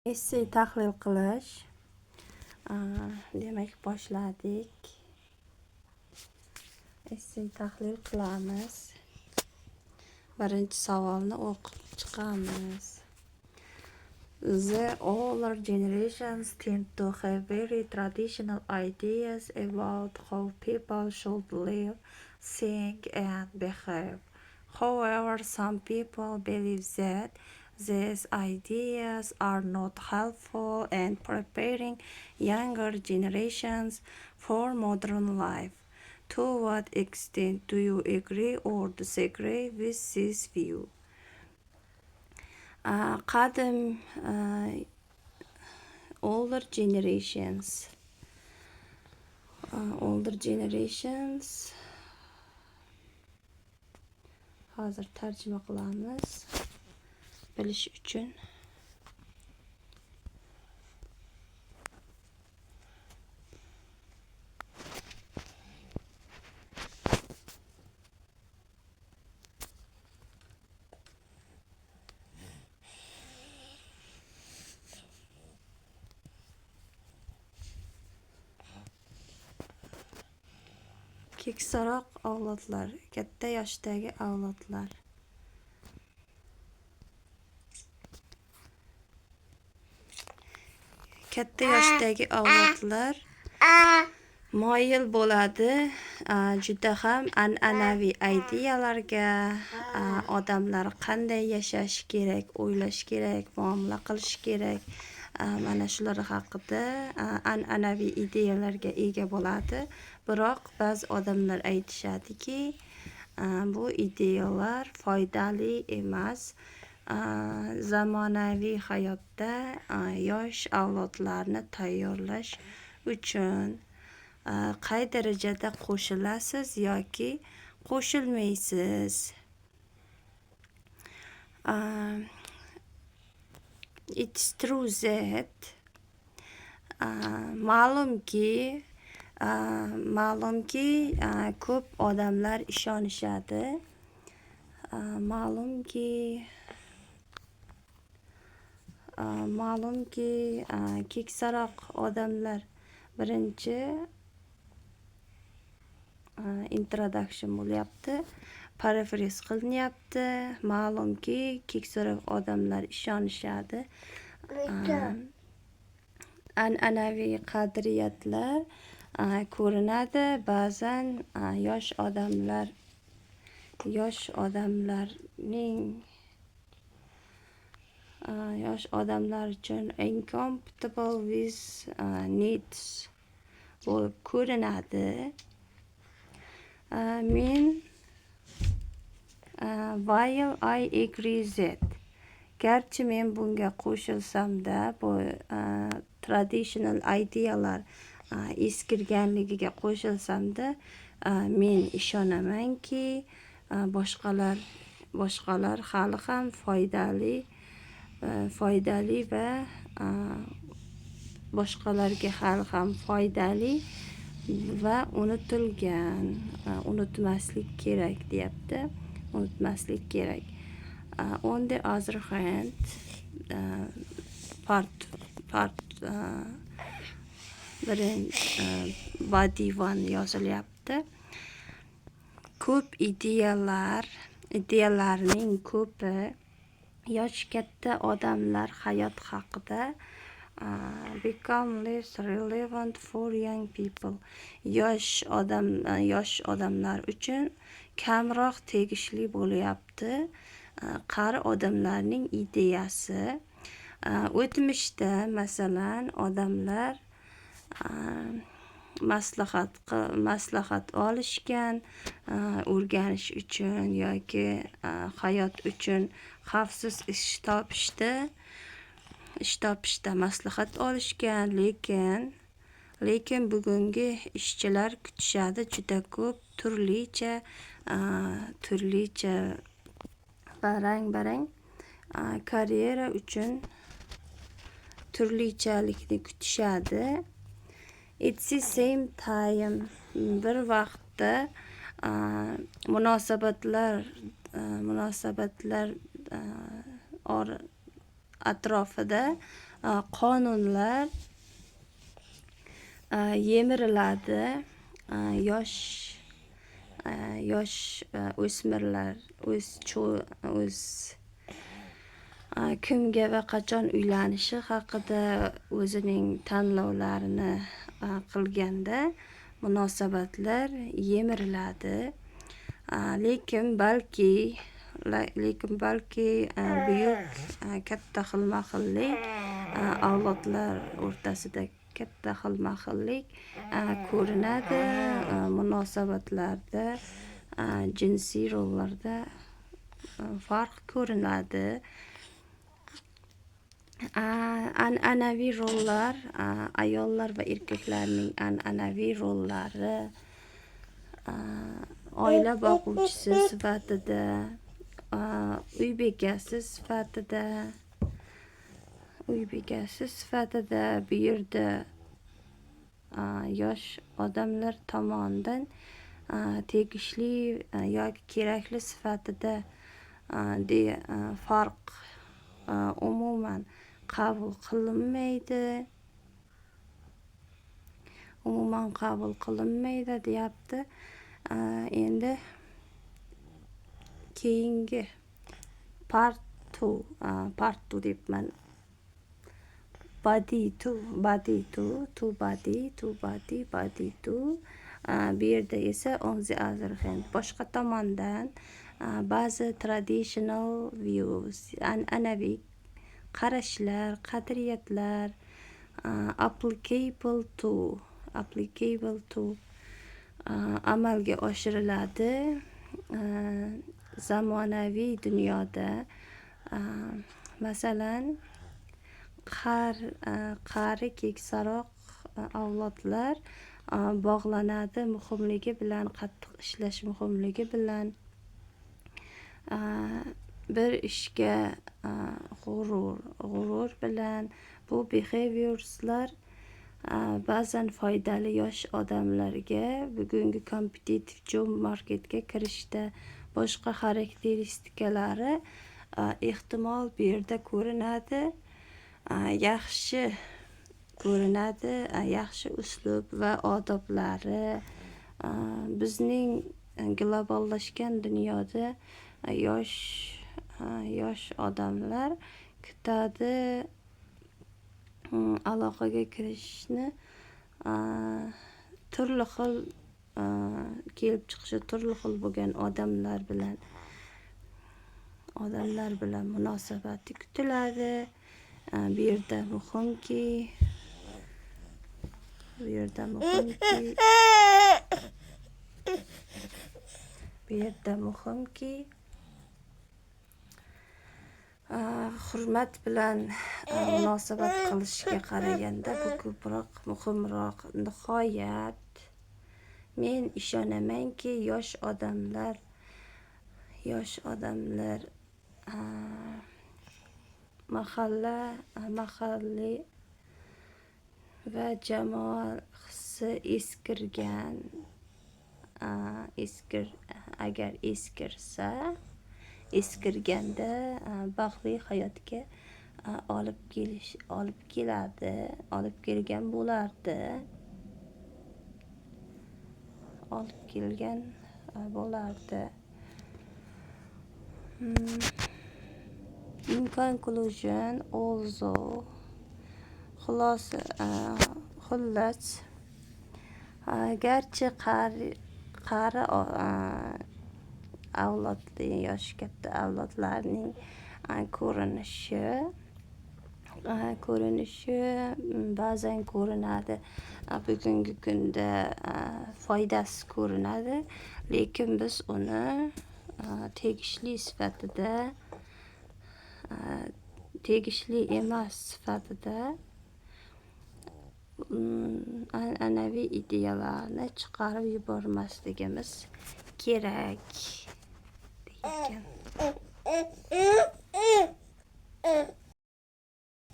Essay tahlil qilish. Demak, boshladik. Essay tahlil qilamiz. Birinchi savolni o'qib chiqamiz. The older generations tend to have very traditional ideas about how people should live, think, and behave. However, some people believe that these ideas are not helpful in preparing younger generations for modern life. To what extent do you agree or disagree with this view? Qadim older generations hozir tarjima qilamiz bilish uchun. Keksaroq avlodlar, katta yoshdagi avlodlar. Katta yoshdagi avlodlar moyil bo'ladi juda ham an'anaviy ideyalarga, odamlar qanday yashash kerak, o'ylash kerak, muomala qilish kerak, mana shular haqida an'anaviy ideyalarga ega bo'ladi. Biroq ba'zi odamlar aytishadiki, bu ideyalar foydali emas. Zamonaviy hayotda yosh avlodlarni tayyorlash uchun qay darajada qo'shilasiz yoki qo'shilmaysiz? It's true that ma'lumki ko'p odamlar ishonishadi. Ma'lumki keksaroq odamlar birinchi introduction bo'lyapti, paraphrase qilinyapti. Ma'lumki keksaroq odamlar ishonishadi. An'anaviy qadriyatlar ko'rinadi. Ba'zan yosh odamlar uchun incompatible with needs bo'lib ko'rinadi. While I agree that, garchi men bunga qo'shilsam-da, bu traditional ideyalar eskirganligiga qo'shilsam-da, men ishonamanki boshqalar hali ham foydali va boshqalarga hali ham foydali va unutmaslik kerak deyapti. Unutmaslik kerak. On the other hand, body 1 yozilyapti. Ko'p ideyalarning ko'pi yosh katta odamlar hayot haqida become less relevant for young people. Yosh odamlar uchun kamroq tegishli bo'lyapti. Qari odamlarning ideyasi. O'tmishda masalan odamlar maslahat olishgan, o'rganish uchun yoki hayot uchun xavfsiz ish topishda maslahat olishgan, lekin bugungi ishchilar kutishadi juda ko'p turlicha barang karyera uchun turlichalikni kutishadi. At the same time, bir vaqtda munosabatlar atrofida qonunlar yemiriladi. Yosh o'smirlar o'z kimga va qachon uylanishi haqida o'zining tanlovlarini qilganda munosabatlar yemiriladi. Lekin balki buyuk katta xilma-xillik avlodlar o'rtasida katta xilma-xillik ko'rinadi. Munosabatlarda, jinsiy rollarda farq ko'rinadi. An'anaviy rollar, ayollar va erkaklarning an'anaviy rollari, oila boquvchisi sifatida, uy bekasi sifatida bu yerda yosh odamlar tomonidan tegishli yoki kerakli sifatida farq umuman qabul qilinmaydi deyapti. Endi keyingi part 2 debman. Body 2. Bu yerda esa on the other hand, boshqa tomondan ba'zi traditional views, an'anaviy qarashlar, qadriyatlar applicable to amalga oshiriladi. Zamonaviy dunyoda masalan qari keksaroq avlodlar bog'lanadi muhimligi bilan, qattiq ishlash muhimligi bilan, bir ishga g'urur bilan. Bu behaviorslar ba'zan foydali yosh odamlarga bugungi kompetitiv job marketga kirishda boshqa xarakteristikalari ehtimol bu yerda ko'rinadi. Yaxshi uslub va odoblari bizning globallashgan dunyoda yosh odamlar kutadi. Aloqaga kirishni turli xil kelib chiqishi turli xil bo'lgan odamlar bilan munosabati kutiladi. Bu yerda muhimki hurmat bilan munosabat qilishga qaraganda bu ko'proq muhimroq. Nihoyat men ishonamanki yosh odamlar mahalliy va jamoa hissi eskirganda baxtli hayotga olib kelgan bo'lardi. In conclusion, although xullas garchi qari yoshi katta avlodlarning ko'rinishi ba'zan ko'rinadi, bugungi kunda foydasi ko'rinadi, lekin biz uni tegishli emas sifatida an'anaviy ideyalarni chiqarib yubormasligimiz kerak deyilgan.